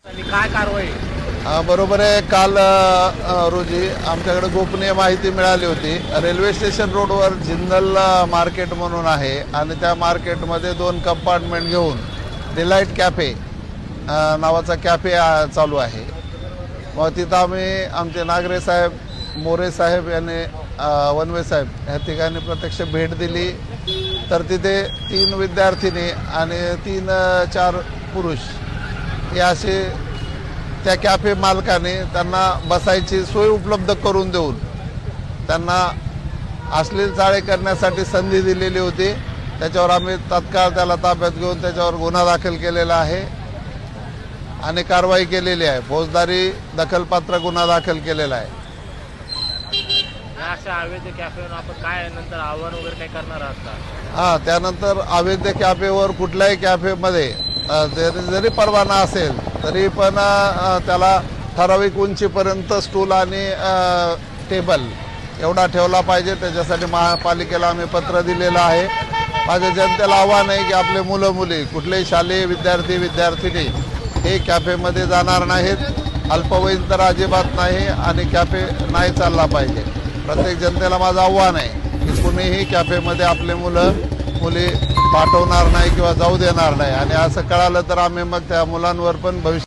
आणि काय कारवाई? बरोबर आहे. काल रोजी आमच्याकडे गोपनीय माहिती मिळाली होती. रेल्वे स्टेशन रोडवर जिंदल मार्केट म्हणून आहे आणि त्या मार्केटमध्ये 2 कंपार्टमेंट घेऊन डिलाईट कॅफे नावाचा कॅफे चालू आहे. मग तिथं आम्ही आमचे नागरे साहेब, मोरे साहेब यांनी वनवे साहेब ह्या ठिकाणी प्रत्यक्ष भेट दिली. तर तिथे 3 विद्यार्थिनी आणि 3-4 पुरुष हे असे त्या कॅफे मालकाने त्यांना बसायची सोय उपलब्ध करून देऊन त्यांना अश्लील चाळे करण्यासाठी संधी दिलेली होती. त्याच्यावर आम्ही तात्काळ त्याला ताब्यात घेऊन त्याच्यावर गुन्हा दाखल केलेला आहे आणि कारवाई केलेली आहे. फौजदारी दखलपात्र गुन्हा दाखल केलेला आहे. अशा अवैध कॅफेवर आपण काय नंतर आव्हान वगैरे काय करणार आहात का? त्यानंतर अवैध कॅफेवर कुठल्याही कॅफेमध्ये जरी परवाना असेल तरी पण त्याला ठराविक उंचीपर्यंत स्टूल आणि टेबल एवढा ठेवला पाहिजे. त्याच्यासाठी महापालिकेला आम्ही पत्र दिलेलं आहे. माझ्या जनतेला आव्हान आहे की आपले मुलं मुली कुठलेही शालेय विद्यार्थी विद्यार्थिनी हे कॅफेमध्ये जाणार नाहीत. अल्पवयीन तर अजिबात नाही आणि कॅफे नाही चालला पाहिजे. प्रत्येक जनतेला माझं आव्हान आहे की कुणीही कॅफेमध्ये आपले मुलं मुली पाठवणार नाही किंवा जाऊ देणार नाही आणि असं कळालं तर आम्ही मग त्या मुलांवर पण भविष्य